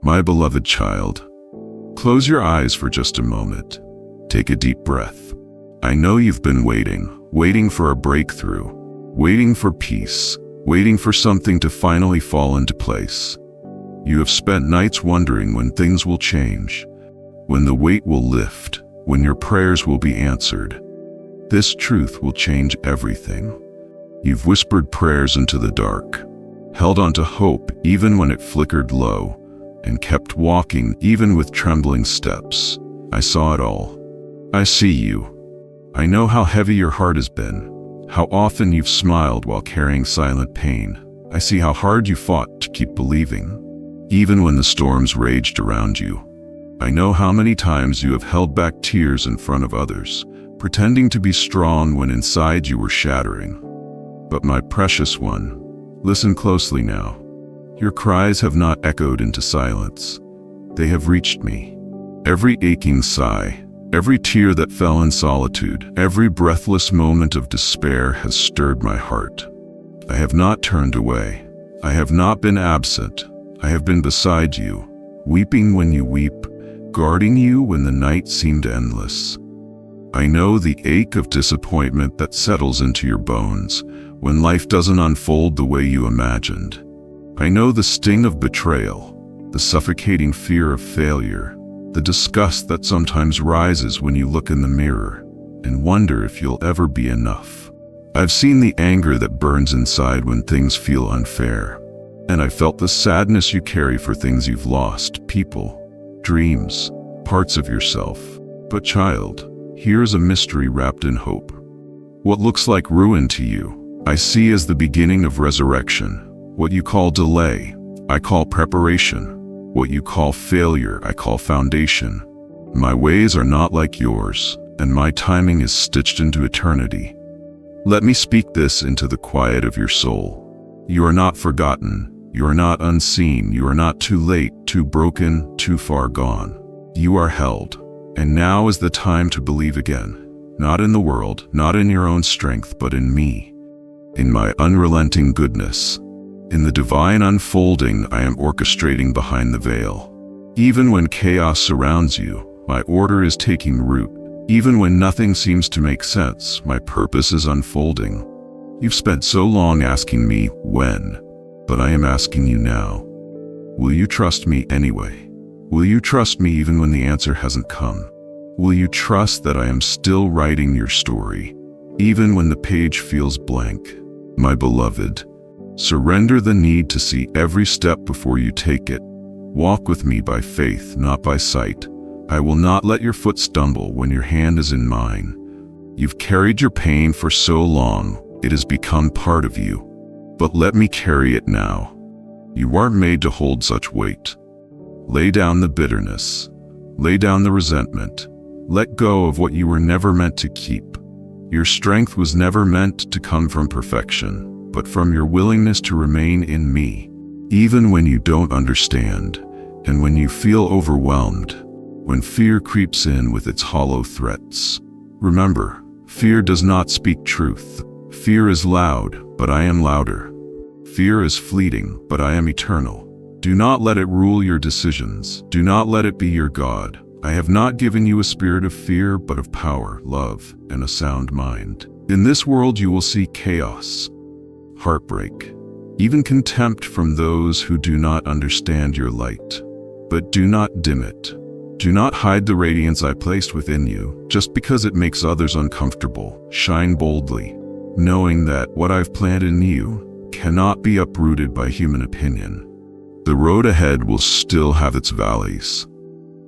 My beloved child, close your eyes for just a moment. Take a deep breath. I know you've been waiting for a breakthrough, waiting for peace, waiting for something to finally fall into place. You have spent nights wondering when things will change, when the weight will lift, when your prayers will be answered. This truth will change everything. You've whispered prayers into the dark, held on to hope even when it flickered low, and kept walking even with trembling steps. I saw it all. I see you. I know how heavy your heart has been, how often you've smiled while carrying silent pain. I see how hard you fought to keep believing, even when the storms raged around you. I know how many times you have held back tears in front of others, pretending to be strong when inside you were shattering. But my precious one, listen closely now. Your cries have not echoed into silence. They have reached me. Every aching sigh, every tear that fell in solitude, every breathless moment of despair has stirred my heart. I have not turned away. I have not been absent. I have been beside you, weeping when you weep, guarding you when the night seemed endless. I know the ache of disappointment that settles into your bones when life doesn't unfold the way you imagined. I know the sting of betrayal, the suffocating fear of failure, the disgust that sometimes rises when you look in the mirror and wonder if you'll ever be enough. I've seen the anger that burns inside when things feel unfair, and I felt the sadness you carry for things you've lost, people, dreams, parts of yourself. But child, here's a mystery wrapped in hope. What looks like ruin to you, I see as the beginning of resurrection. What you call delay, I call preparation. What you call failure, I call foundation. My ways are not like yours, and my timing is stitched into eternity. Let me speak this into the quiet of your soul. You are not forgotten. You are not unseen. You are not too late, too broken, too far gone. You are held. And now is the time to believe again. Not in the world, not in your own strength, but in me. In my unrelenting goodness. In the divine unfolding I am orchestrating behind the veil. Even when chaos surrounds you, my order is taking root. Even when nothing seems to make sense, my purpose is unfolding. You've spent so long asking me when, but I am asking you now. Will you trust me anyway? Will you trust me even when the answer hasn't come? Will you trust that I am still writing your story, even when the page feels blank? My beloved, surrender the need to see every step before you take it. Walk with me by faith, not by sight. I will not let your foot stumble when your hand is in mine. You've carried your pain for so long, it has become part of you. But let me carry it now. You aren't made to hold such weight. Lay down the bitterness. Lay down the resentment. Let go of what you were never meant to keep. Your strength was never meant to come from perfection, but from your willingness to remain in me, even when you don't understand, and when you feel overwhelmed, when fear creeps in with its hollow threats. Remember, fear does not speak truth. Fear is loud, but I am louder. Fear is fleeting, but I am eternal. Do not let it rule your decisions. Do not let it be your God. I have not given you a spirit of fear, but of power, love, and a sound mind. In this world you will see chaos, heartbreak, even contempt from those who do not understand your light. But do not dim it. Do not hide the radiance I placed within you just because it makes others uncomfortable. Shine boldly, knowing that what I've planted in you cannot be uprooted by human opinion. The road ahead will still have its valleys.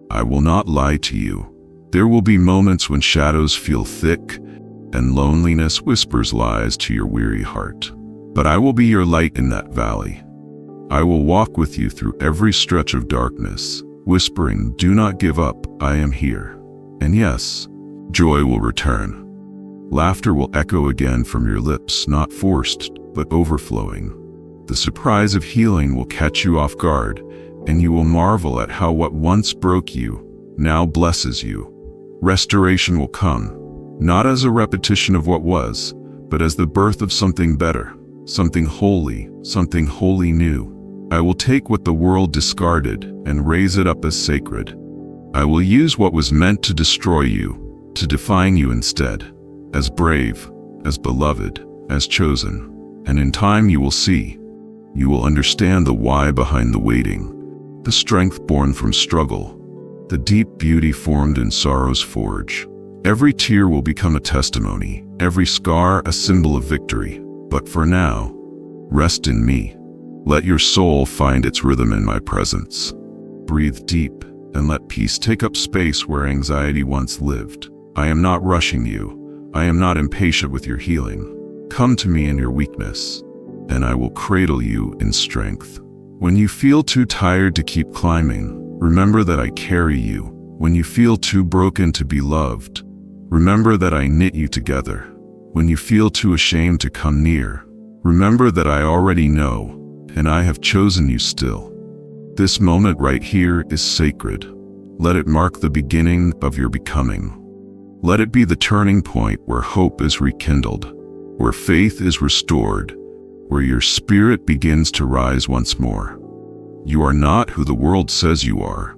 I will not lie to you. There will be moments when shadows feel thick and loneliness whispers lies to your weary heart. But I will be your light in that valley. I will walk with you through every stretch of darkness, whispering, "Do not give up, I am here." And yes, joy will return. Laughter will echo again from your lips, not forced, but overflowing. The surprise of healing will catch you off guard, and you will marvel at how what once broke you now blesses you. Restoration will come, not as a repetition of what was, but as the birth of something better, something wholly new. I will take what the world discarded and raise it up as sacred. I will use what was meant to destroy you, to define you instead, as brave, as beloved, as chosen. And in time you will see. You will understand the why behind the waiting, the strength born from struggle, the deep beauty formed in sorrow's forge. Every tear will become a testimony, every scar a symbol of victory. But for now, rest in me. Let your soul find its rhythm in my presence. Breathe deep and let peace take up space where anxiety once lived. I am not rushing you. I am not impatient with your healing. Come to me in your weakness, and I will cradle you in strength. When you feel too tired to keep climbing, remember that I carry you. When you feel too broken to be loved, remember that I knit you together. When you feel too ashamed to come near, remember that I already know, and I have chosen you still. This moment right here is sacred. Let it mark the beginning of your becoming. Let it be the turning point where hope is rekindled, where faith is restored, where your spirit begins to rise once more. You are not who the world says you are.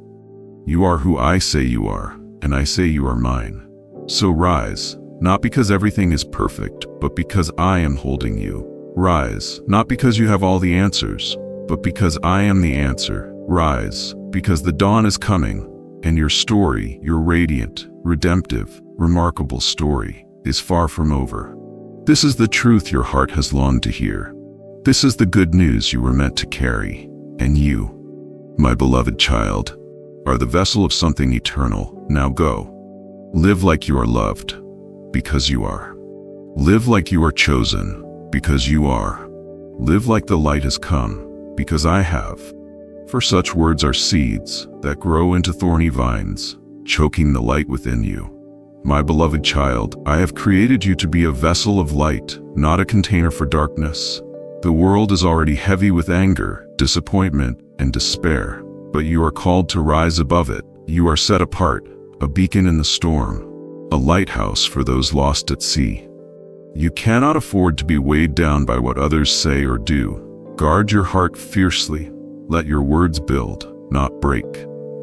You are who I say you are, and I say you are mine. So rise, not because everything is perfect, but because I am holding you. Rise, not because you have all the answers, but because I am the answer. Rise, because the dawn is coming, and your story, your radiant, redemptive, remarkable story, is far from over. This is the truth your heart has longed to hear. This is the good news you were meant to carry. And you, my beloved child, are the vessel of something eternal. Now go. Live like you are loved, because you are. Live like you are chosen, because you are. Live like the light has come, because I have. For such words are seeds that grow into thorny vines, choking the light within you. My beloved child, I have created you to be a vessel of light, not a container for darkness. The world is already heavy with anger, disappointment, and despair, but you are called to rise above it. You are set apart, a beacon in the storm, a lighthouse for those lost at sea. You cannot afford to be weighed down by what others say or do. Guard your heart fiercely. Let your words build, not break.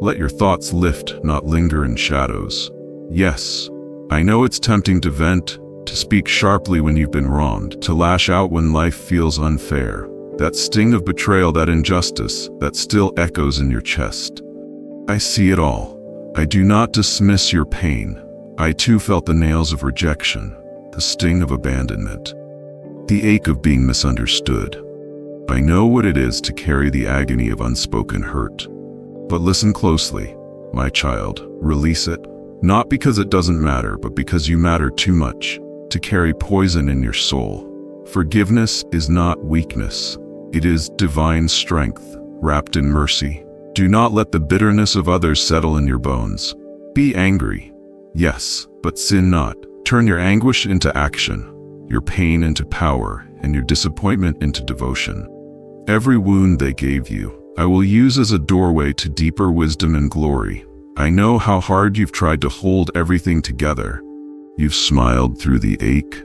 Let your thoughts lift, not linger in shadows. Yes, I know it's tempting to vent, to speak sharply when you've been wronged, to lash out when life feels unfair. That sting of betrayal, that injustice, that still echoes in your chest. I see it all. I do not dismiss your pain. I too felt the nails of rejection, the sting of abandonment, the ache of being misunderstood. I know what it is to carry the agony of unspoken hurt. But listen closely, my child, release it. Not because it doesn't matter, but because you matter too much to carry poison in your soul. Forgiveness is not weakness. It is divine strength, wrapped in mercy. Do not let the bitterness of others settle in your bones. Be angry, yes, but sin not. Turn your anguish into action, your pain into power, and your disappointment into devotion. Every wound they gave you, I will use as a doorway to deeper wisdom and glory. I know how hard you've tried to hold everything together. You've smiled through the ache,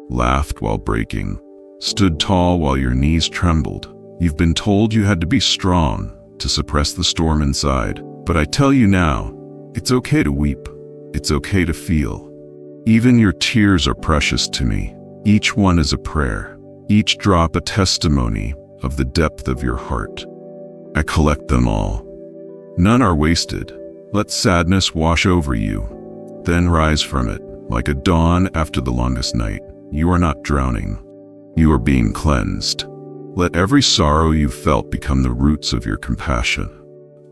laughed while breaking, stood tall while your knees trembled. You've been told you had to be strong to suppress the storm inside. But I tell you now, it's okay to weep. It's okay to feel. Even your tears are precious to me. Each one is a prayer, each drop a testimony of the depth of your heart. I collect them all. None are wasted. Let sadness wash over you, then rise from it, like a dawn after the longest night. You are not drowning. You are being cleansed. Let every sorrow you felt become the roots of your compassion.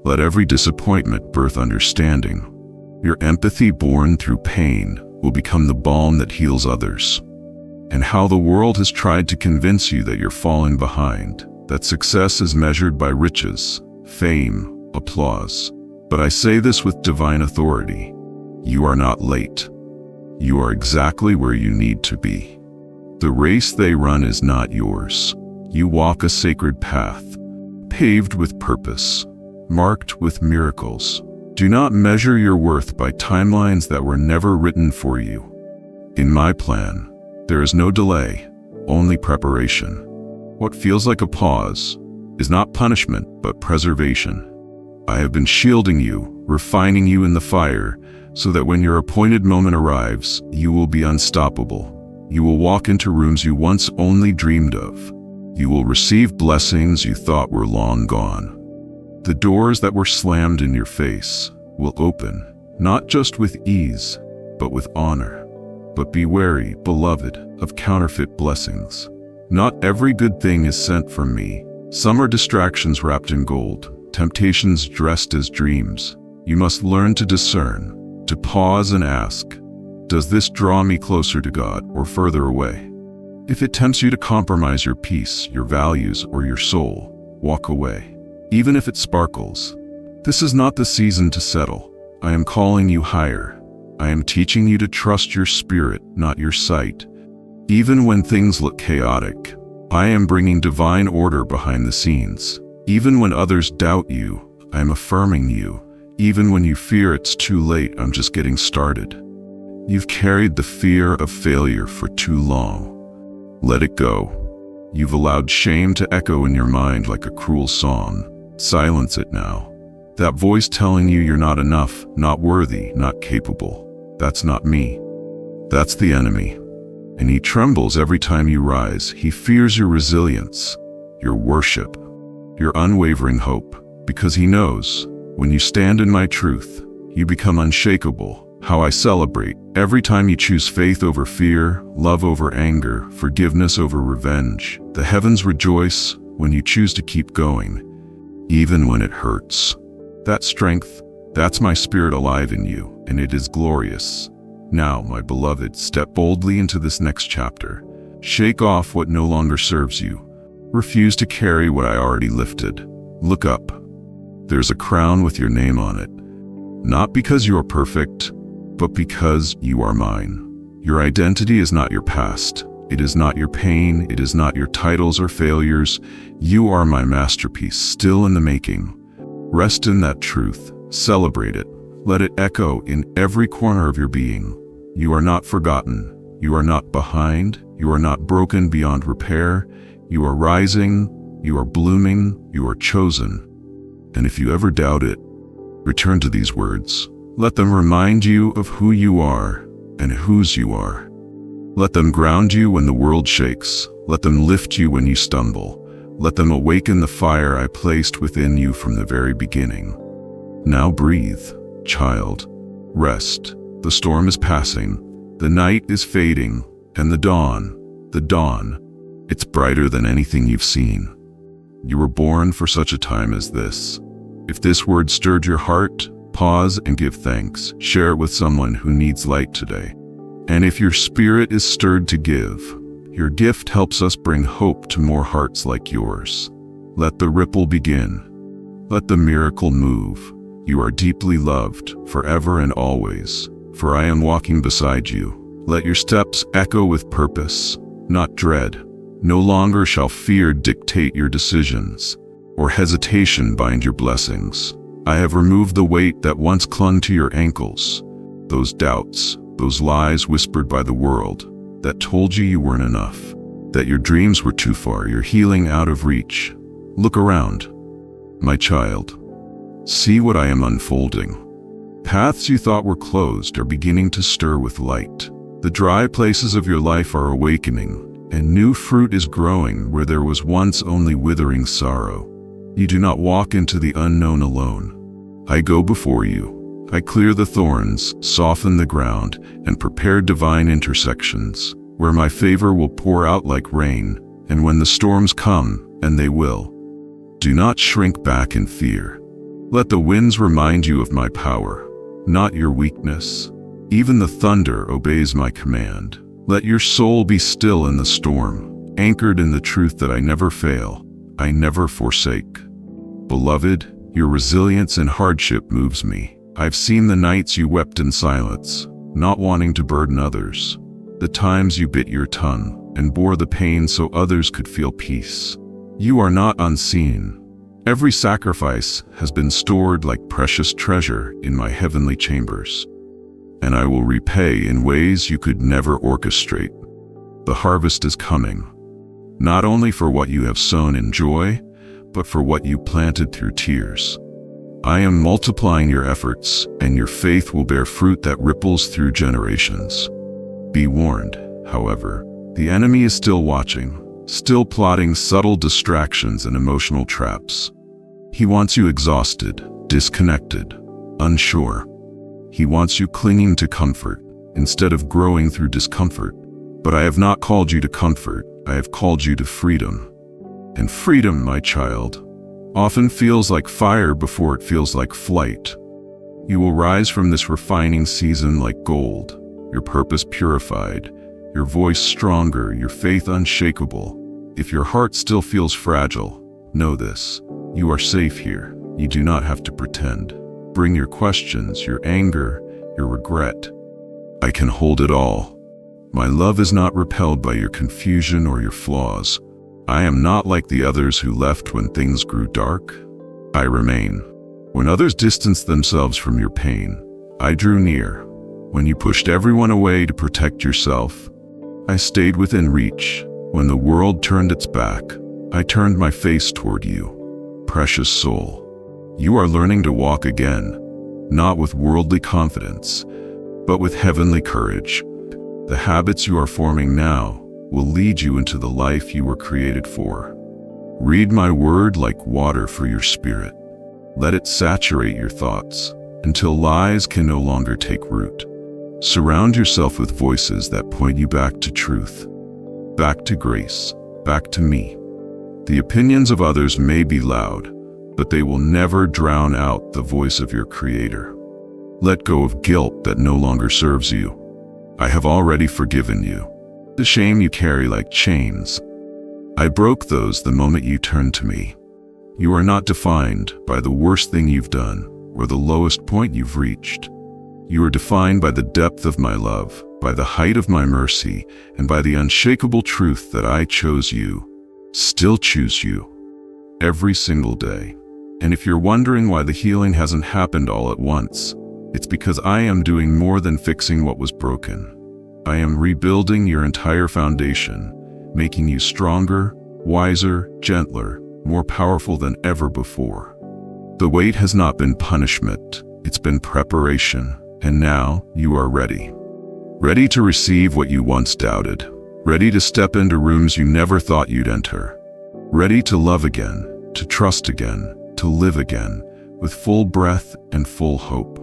Let every disappointment birth understanding. Your empathy born through pain will become the balm that heals others. And how the world has tried to convince you that you're falling behind, that success is measured by riches, fame, applause. But I say this with divine authority. You are not late. You are exactly where you need to be. The race they run is not yours. You walk a sacred path, paved with purpose, marked with miracles. Do not measure your worth by timelines that were never written for you. In my plan, there is no delay, only preparation. What feels like a pause is not punishment, but preservation. I have been shielding you, refining you in the fire, so that when your appointed moment arrives, you will be unstoppable. You will walk into rooms you once only dreamed of. You will receive blessings you thought were long gone. The doors that were slammed in your face will open, not just with ease, but with honor. But be wary, beloved, of counterfeit blessings. Not every good thing is sent from me. Some are distractions wrapped in gold, temptations dressed as dreams. You must learn to discern, to pause and ask, does this draw me closer to God or further away? If it tempts you to compromise your peace, your values, or your soul, walk away. Even if it sparkles. This is not the season to settle. I am calling you higher. I am teaching you to trust your spirit, not your sight. Even when things look chaotic, I am bringing divine order behind the scenes. Even when others doubt you, I am affirming you. Even when you fear it's too late, I'm just getting started. You've carried the fear of failure for too long. Let it go. You've allowed shame to echo in your mind like a cruel song. Silence it now. That voice telling you you're not enough, not worthy, not capable. That's not me. That's the enemy. And he trembles every time you rise. He fears your resilience, your worship, your unwavering hope, because he knows when you stand in my truth, you become unshakable. How I celebrate every time you choose faith over fear, love over anger, forgiveness over revenge. The heavens rejoice when you choose to keep going, even when it hurts. That strength, that's my spirit alive in you, and it is glorious. Now, my beloved, step boldly into this next chapter. Shake off what no longer serves you. Refuse to carry what I already lifted. Look up. There's a crown with your name on it. Not because you are perfect, but because you are mine. Your identity is not your past. It is not your pain. It is not your titles or failures. You are my masterpiece, still in the making. Rest in that truth. Celebrate it. Let it echo in every corner of your being. You are not forgotten. You are not behind. You are not broken beyond repair. You are rising. You are blooming. You are chosen. And if you ever doubt it, return to these words. Let them remind you of who you are and whose you are. Let them ground you when the world shakes. Let them lift you when you stumble. Let them awaken the fire I placed within you from the very beginning. Now breathe, child. Rest. The storm is passing. The night is fading. And the dawn, it's brighter than anything you've seen. You were born for such a time as this. If this word stirred your heart, pause and give thanks. Share it with someone who needs light today. And if your spirit is stirred to give, your gift helps us bring hope to more hearts like yours. Let the ripple begin. Let the miracle move. You are deeply loved, forever and always, for I am walking beside you. Let your steps echo with purpose, not dread. No longer shall fear dictate your decisions, or hesitation bind your blessings. I have removed the weight that once clung to your ankles, those doubts, those lies whispered by the world that told you weren't enough, that your dreams were too far, your healing out of reach. Look around, my child. See what I am unfolding. Paths you thought were closed are beginning to stir with light. The dry places of your life are awakening, and new fruit is growing where there was once only withering sorrow. You do not walk into the unknown alone. I go before you. I clear the thorns, soften the ground, and prepare divine intersections, where my favor will pour out like rain, and when the storms come, and they will, do not shrink back in fear. Let the winds remind you of my power, not your weakness. Even the thunder obeys my command. Let your soul be still in the storm, anchored in the truth that I never fail, I never forsake. Beloved, your resilience in hardship moves me. I've seen the nights you wept in silence, not wanting to burden others. The times you bit your tongue and bore the pain so others could feel peace. You are not unseen. Every sacrifice has been stored like precious treasure in my heavenly chambers, and I will repay in ways you could never orchestrate. The harvest is coming, not only for what you have sown in joy, but for what you planted through tears. I am multiplying your efforts, and your faith will bear fruit that ripples through generations. Be warned, however, the enemy is still watching, still plotting subtle distractions and emotional traps. He wants you exhausted, disconnected, unsure. He wants you clinging to comfort instead of growing through discomfort. But I have not called you to comfort, I have called you to freedom. And freedom, my child, often feels like fire before it feels like flight. You will rise from this refining season like gold, your purpose purified, your voice stronger, your faith unshakable. If your heart still feels fragile, know this: you are safe here. You do not have to pretend. Bring your questions, your anger, your regret. I can hold it all. My love is not repelled by your confusion or your flaws. I am not like the others who left when things grew dark. I remain. When others distanced themselves from your pain, I drew near. When you pushed everyone away to protect yourself, I stayed within reach. When the world turned its back, I turned my face toward you. Precious soul, you are learning to walk again, not with worldly confidence, but with heavenly courage. The habits you are forming now will lead you into the life you were created for. Read my word like water for your spirit. Let it saturate your thoughts until lies can no longer take root. Surround yourself with voices that point you back to truth, back to grace, back to me. The opinions of others may be loud, but they will never drown out the voice of your Creator. Let go of guilt that no longer serves you. I have already forgiven you. The shame you carry like chains, I broke those the moment you turned to me. You are not defined by the worst thing you've done or the lowest point you've reached. You are defined by the depth of my love, by the height of my mercy, and by the unshakable truth that I chose you, still choose you, every single day. And if you're wondering why the healing hasn't happened all at once, it's because I am doing more than fixing what was broken. I am rebuilding your entire foundation, making you stronger, wiser, gentler, more powerful than ever before. The wait has not been punishment, it's been preparation, and now you are ready. Ready to receive what you once doubted, ready to step into rooms you never thought you'd enter, ready to love again, to trust again, to live again, with full breath and full hope.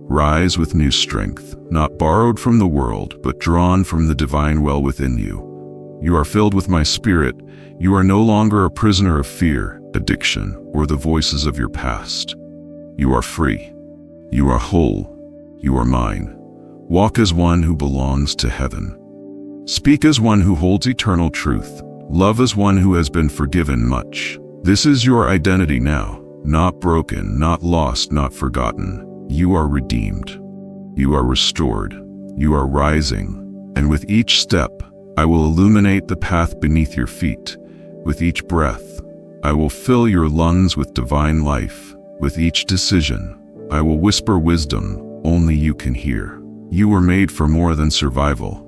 Rise with new strength, not borrowed from the world, but drawn from the divine well within you. You are filled with my spirit. You are no longer a prisoner of fear, addiction, or the voices of your past. You are free. You are whole. You are mine. Walk as one who belongs to heaven. Speak as one who holds eternal truth. Love as one who has been forgiven much. This is your identity now, not broken, not lost, not forgotten. You are redeemed. You are restored. You are rising. And with each step, I will illuminate the path beneath your feet. With each breath, I will fill your lungs with divine life. With each decision, I will whisper wisdom only you can hear. You were made for more than survival.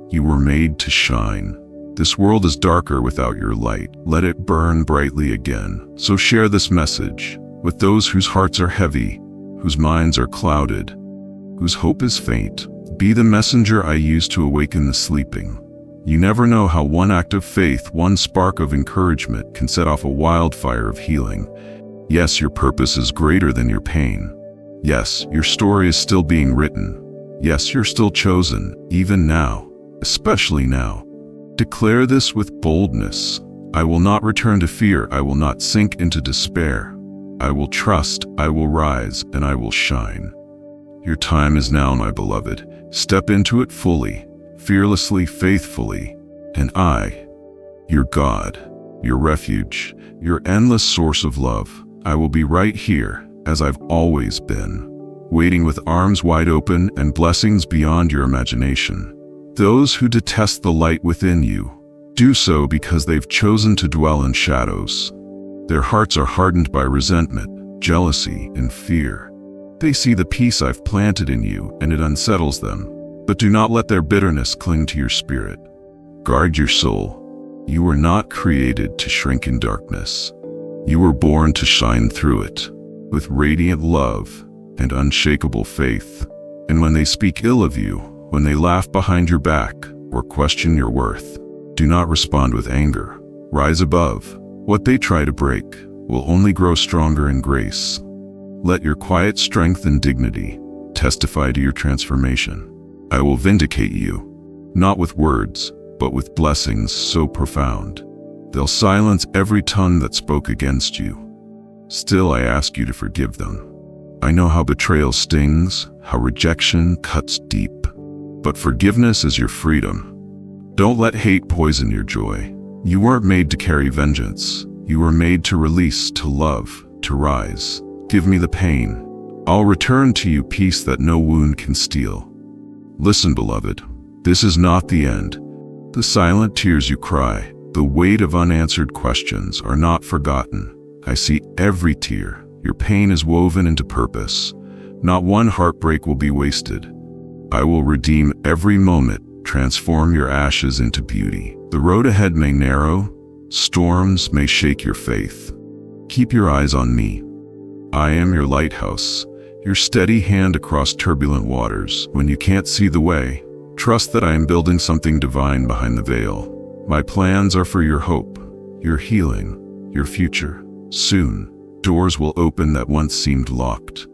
You were made to shine. This world is darker without your light. Let it burn brightly again. So share this message with those whose hearts are heavy, whose minds are clouded, whose hope is faint. Be the messenger I use to awaken the sleeping. You never know how one act of faith, one spark of encouragement can set off a wildfire of healing. Yes, your purpose is greater than your pain. Yes, your story is still being written. Yes, you're still chosen, even now, especially now. Declare this with boldness. I will not return to fear. I will not sink into despair. I will trust, I will rise, and I will shine. Your time is now, my beloved. Step into it fully, fearlessly, faithfully. And I, your God, your refuge, your endless source of love, I will be right here, as I've always been, waiting with arms wide open and blessings beyond your imagination. Those who detest the light within you do so because they've chosen to dwell in shadows. Their hearts are hardened by resentment, jealousy, and fear. They see the peace I've planted in you, and it unsettles them. But do not let their bitterness cling to your spirit. Guard your soul. You were not created to shrink in darkness. You were born to shine through it, with radiant love and unshakable faith. And when they speak ill of you, when they laugh behind your back or question your worth, do not respond with anger. Rise above. What they try to break will only grow stronger in grace. Let your quiet strength and dignity testify to your transformation. I will vindicate you, not with words, but with blessings so profound. They'll silence every tongue that spoke against you. Still, I ask you to forgive them. I know how betrayal stings, how rejection cuts deep. But forgiveness is your freedom. Don't let hate poison your joy. You weren't made to carry vengeance. You were made to release, to love, to rise. Give me the pain. I'll return to you peace that no wound can steal. Listen, beloved, this is not the end. The silent tears you cry, the weight of unanswered questions are not forgotten. I see every tear. Your pain is woven into purpose. Not one heartbreak will be wasted. I will redeem every moment, transform your ashes into beauty. The road ahead may narrow, storms may shake your faith. Keep your eyes on me. I am your lighthouse, your steady hand across turbulent waters. When you can't see the way, trust that I am building something divine behind the veil. My plans are for your hope, your healing, your future. Soon, doors will open that once seemed locked.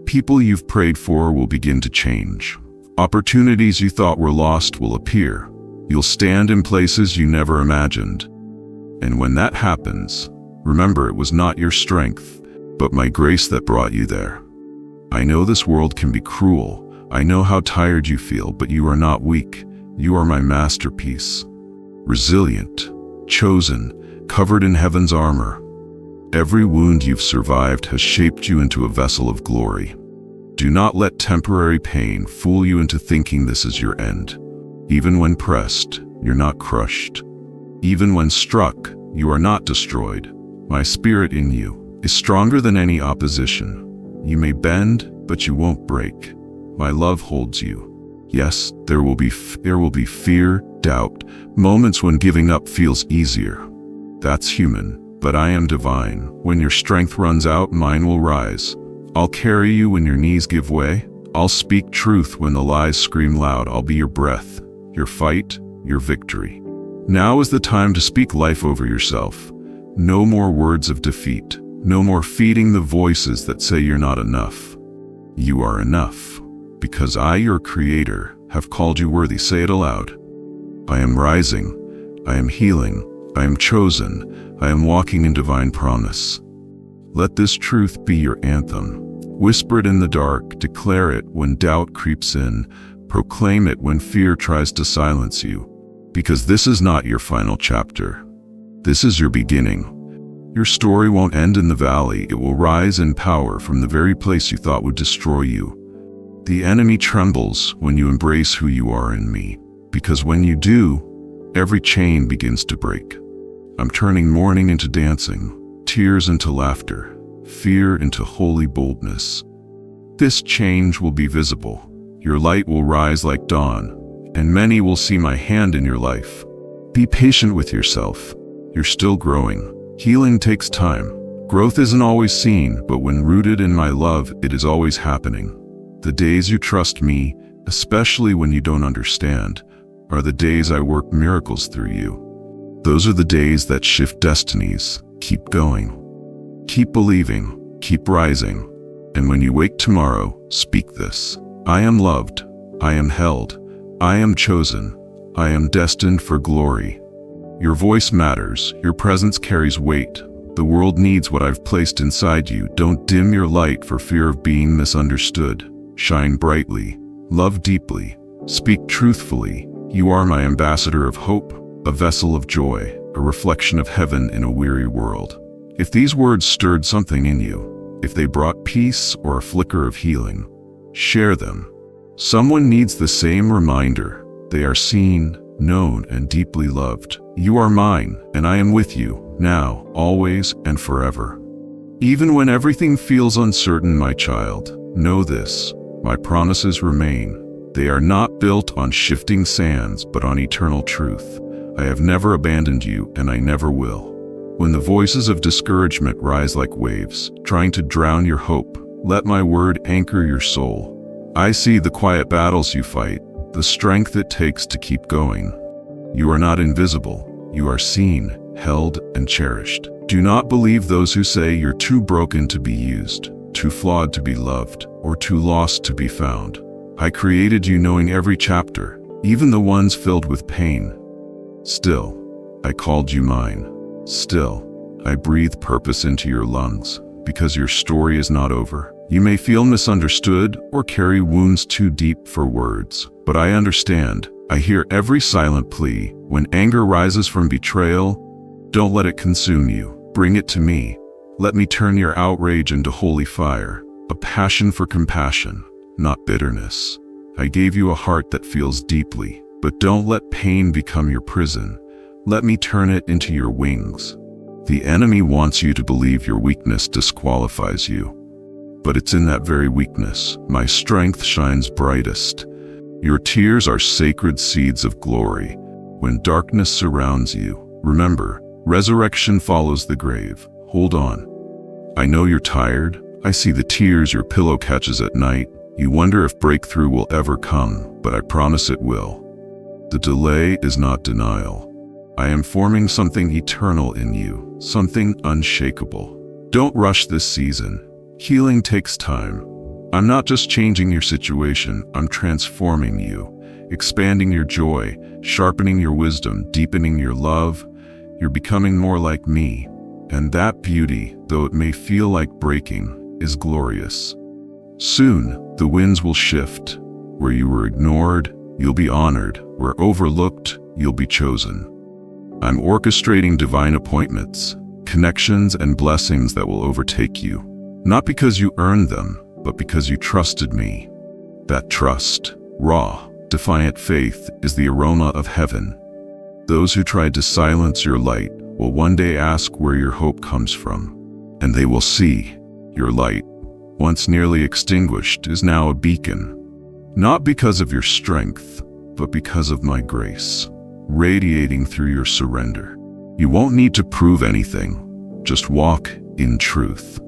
People you've prayed for will begin to change. Opportunities you thought were lost will appear. You'll stand in places you never imagined. And when that happens, remember it was not your strength, but my grace that brought you there. I know this world can be cruel. I know how tired you feel, but you are not weak. You are my masterpiece. Resilient, chosen, covered in heaven's armor. Every wound you've survived has shaped you into a vessel of glory. Do not let temporary pain fool you into thinking this is your end. Even when pressed, you're not crushed. Even when struck, you are not destroyed. My spirit in you is stronger than any opposition. You may bend, but you won't break. My love holds you. Yes, there will be fear, doubt, moments when giving up feels easier. That's human, but I am divine. When your strength runs out, mine will rise. I'll carry you when your knees give way. I'll speak truth when the lies scream loud. I'll be your breath, your fight, your victory. Now is the time to speak life over yourself. No more words of defeat. No more feeding the voices that say you're not enough. You are enough, because I, your creator, have called you worthy. Say it aloud. I am rising. I am healing. I am chosen. I am walking in divine promise. Let this truth be your anthem. Whisper it in the dark. Declare it when doubt creeps in. Proclaim it when fear tries to silence you. Because this is not your final chapter. This is your beginning. Your story won't end in the valley. It will rise in power from the very place you thought would destroy you. The enemy trembles when you embrace who you are in me. Because when you do, every chain begins to break. I'm turning mourning into dancing, tears into laughter, fear into holy boldness. This change will be visible. Your light will rise like dawn, and many will see my hand in your life. Be patient with yourself. You're still growing. Healing takes time. Growth isn't always seen, but when rooted in my love, it is always happening. The days you trust me, especially when you don't understand, are the days I work miracles through you. Those are the days that shift destinies. Keep going. Keep believing. Keep rising. And when you wake tomorrow, speak this. I am loved. I am held. I am chosen. I am destined for glory. Your voice matters. Your presence carries weight. The world needs what I've placed inside you. Don't dim your light for fear of being misunderstood. Shine brightly. Love deeply. Speak truthfully. You are my ambassador of hope, a vessel of joy, a reflection of heaven in a weary world. If these words stirred something in you, if they brought peace or a flicker of healing, share them. Someone needs the same reminder. They are seen, known, and deeply loved. You are mine, and I am with you, now, always, and forever. Even when everything feels uncertain, my child, know this: my promises remain. They are not built on shifting sands, but on eternal truth. I have never abandoned you, and I never will. When the voices of discouragement rise like waves, trying to drown your hope, let my word anchor your soul. I see the quiet battles you fight, the strength it takes to keep going. You are not invisible. You are seen, held, and cherished. Do not believe those who say you're too broken to be used, too flawed to be loved, or too lost to be found. I created you knowing every chapter, even the ones filled with pain. Still, I called you mine. Still, I breathe purpose into your lungs, because your story is not over. You may feel misunderstood or carry wounds too deep for words, but I understand. I hear every silent plea. When anger rises from betrayal, don't let it consume you. Bring it to me. Let me turn your outrage into holy fire, a passion for compassion, not bitterness. I gave you a heart that feels deeply, but don't let pain become your prison. Let me turn it into your wings. The enemy wants you to believe your weakness disqualifies you, but it's in that very weakness my strength shines brightest. Your tears are sacred seeds of glory. When darkness surrounds you, remember, resurrection follows the grave. Hold on. I know you're tired. I see the tears your pillow catches at night. You wonder if breakthrough will ever come, but I promise it will. The delay is not denial. I am forming something eternal in you, something unshakable. Don't rush this season. Healing takes time. I'm not just changing your situation, I'm transforming you, expanding your joy, sharpening your wisdom, deepening your love. You're becoming more like me, and that beauty, though it may feel like breaking, is glorious. Soon, the winds will shift. Where you were ignored, you'll be honored. Where overlooked, you'll be chosen. I'm orchestrating divine appointments, connections and blessings that will overtake you, not because you earned them, but because you trusted me. That trust, raw, defiant faith, is the aroma of heaven. Those who tried to silence your light will one day ask where your hope comes from, and they will see your light, once nearly extinguished, is now a beacon, not because of your strength, but because of my grace, radiating through your surrender. You won't need to prove anything, just walk in truth.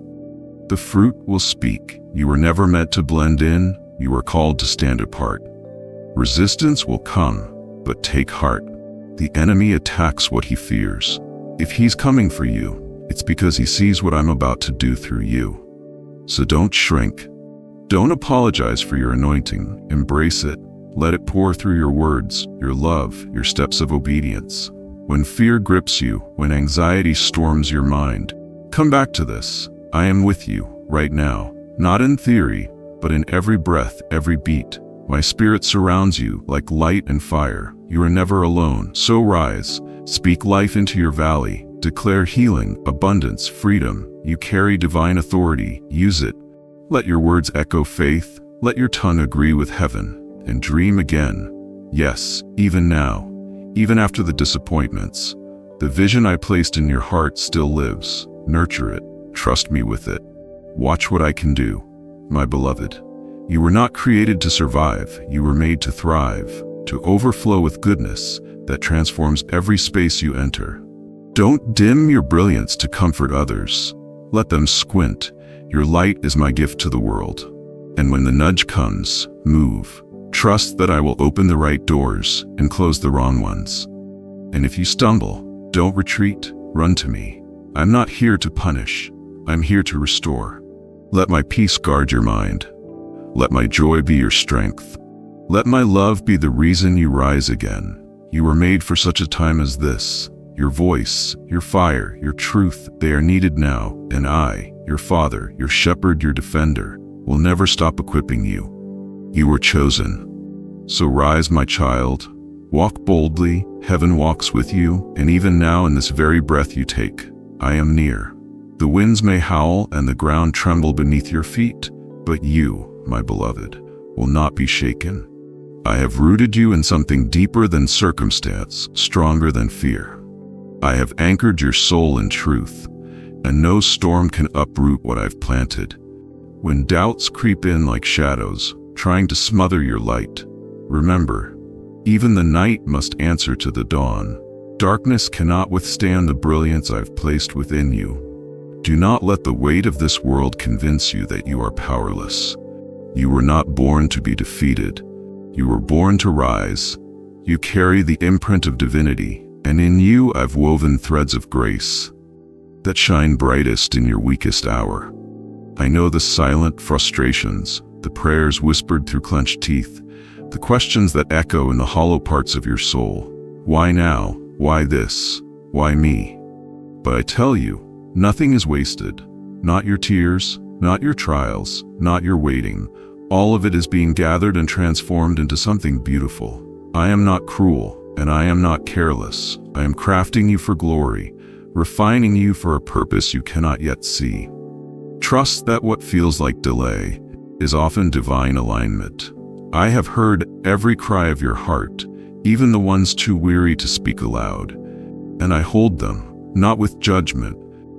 The fruit will speak. You were never meant to blend in, you were called to stand apart. Resistance will come, but take heart. The enemy attacks what he fears. If he's coming for you, it's because he sees what I'm about to do through you. So don't shrink. Don't apologize for your anointing. Embrace it. Let it pour through your words, your love, your steps of obedience. When fear grips you, when anxiety storms your mind, come back to this. I am with you, right now, not in theory, but in every breath, every beat. My spirit surrounds you like light and fire. You are never alone, so rise. Speak life into your valley. Declare healing, abundance, freedom. You carry divine authority. Use it. Let your words echo faith. Let your tongue agree with heaven. And dream again. Yes, even now, even after the disappointments, the vision I placed in your heart still lives. Nurture it. Trust me with it. Watch what I can do. My beloved, you were not created to survive. You were made to thrive, to overflow with goodness that transforms every space you enter. Don't dim your brilliance to comfort others. Let them squint. Your light is my gift to the world. And when the nudge comes, move. Trust that I will open the right doors and close the wrong ones. And if you stumble, don't retreat. Run to me. I'm not here to punish. I'm here to restore. Let my peace guard your mind. Let my joy be your strength. Let my love be the reason you rise again. You were made for such a time as this. Your voice, your fire, your truth, they are needed now, and I, your Father, your shepherd, your defender, will never stop equipping you. You were chosen. So rise, my child. Walk boldly. Heaven walks with you, and even now in this very breath you take, I am near. The winds may howl and the ground tremble beneath your feet, but you, my beloved, will not be shaken. I have rooted you in something deeper than circumstance, stronger than fear. I have anchored your soul in truth, and no storm can uproot what I've planted. When doubts creep in like shadows, trying to smother your light, remember, even the night must answer to the dawn. Darkness cannot withstand the brilliance I've placed within you. Do not let the weight of this world convince you that you are powerless. You were not born to be defeated. You were born to rise. You carry the imprint of divinity, and in you I've woven threads of grace that shine brightest in your weakest hour. I know the silent frustrations, the prayers whispered through clenched teeth, the questions that echo in the hollow parts of your soul. Why now? Why this? Why me? But I tell you, nothing is wasted. Not your tears, not your trials, not your waiting. All of it is being gathered and transformed into something beautiful. I am not cruel, and I am not careless. I am crafting you for glory, refining you for a purpose you cannot yet see. Trust that what feels like delay is often divine alignment. I have heard every cry of your heart, even the ones too weary to speak aloud, and I hold them, not with judgment,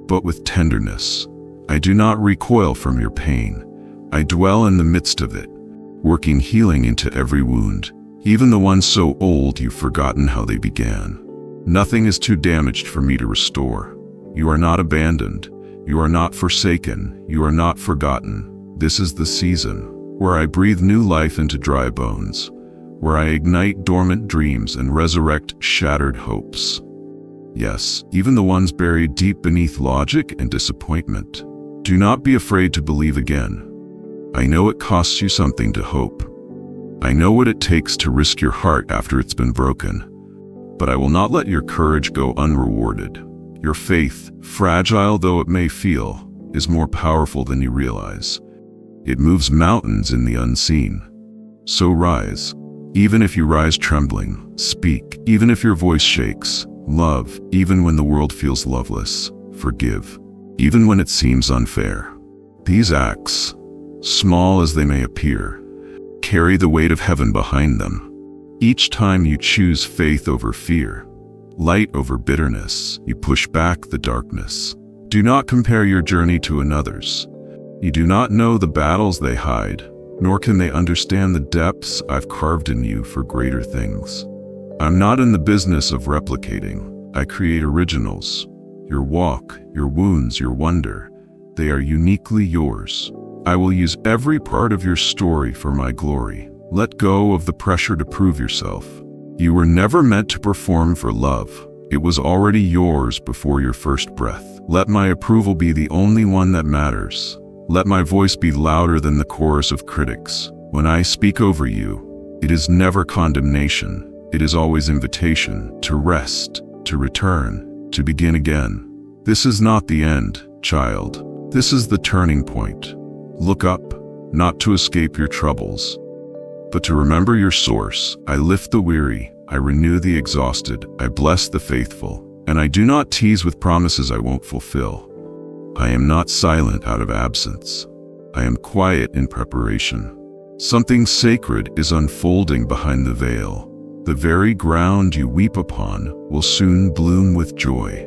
but with tenderness. I do not recoil from your pain. I dwell in the midst of it, working healing into every wound, even the ones so old you've forgotten how they began. Nothing is too damaged for me to restore. You are not abandoned. You are not forsaken. You are not forgotten. This is the season where I breathe new life into dry bones, where I ignite dormant dreams and resurrect shattered hopes. Yes, even the ones buried deep beneath logic and disappointment. Do not be afraid to believe again. I know it costs you something to hope. I know what it takes to risk your heart after it's been broken. But I will not let your courage go unrewarded. Your faith, fragile though it may feel, is more powerful than you realize. It moves mountains in the unseen. So rise. Even if you rise trembling, speak. Even if your voice shakes, love. Even when the world feels loveless, forgive. Even when it seems unfair. These acts, small as they may appear, carry the weight of heaven behind them. Each time you choose faith over fear, light over bitterness, you push back the darkness. Do not compare your journey to another's. You do not know the battles they hide, nor can they understand the depths I've carved in you for greater things. I'm not in the business of replicating. I create originals. Your walk, your wounds, your wonder, they are uniquely yours. I will use every part of your story for my glory. Let go of the pressure to prove yourself. You were never meant to perform for love. It was already yours before your first breath. Let my approval be the only one that matters. Let my voice be louder than the chorus of critics. When I speak over you, it is never condemnation. It is always invitation to rest, to return, to begin again. This is not the end, child. This is the turning point. Look up, not to escape your troubles, but to remember your source. I lift the weary, I renew the exhausted, I bless the faithful, and I do not tease with promises I won't fulfill. I am not silent out of absence. I am quiet in preparation. Something sacred is unfolding behind the veil. The very ground you weep upon will soon bloom with joy.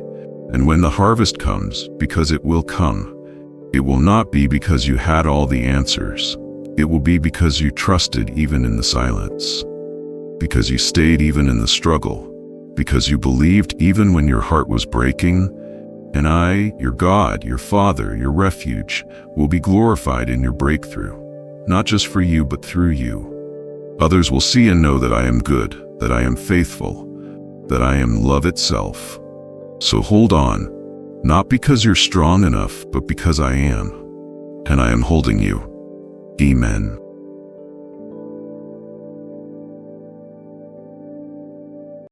And when the harvest comes, because it will come, it will not be because you had all the answers. It will be because you trusted even in the silence. Because you stayed even in the struggle. Because you believed even when your heart was breaking. And I, your God, your Father, your refuge, will be glorified in your breakthrough. Not just for you, but through you. Others will see and know that I am good, that I am faithful, that I am love itself. So hold on. Not because you're strong enough, but because I am. And I am holding you. Amen.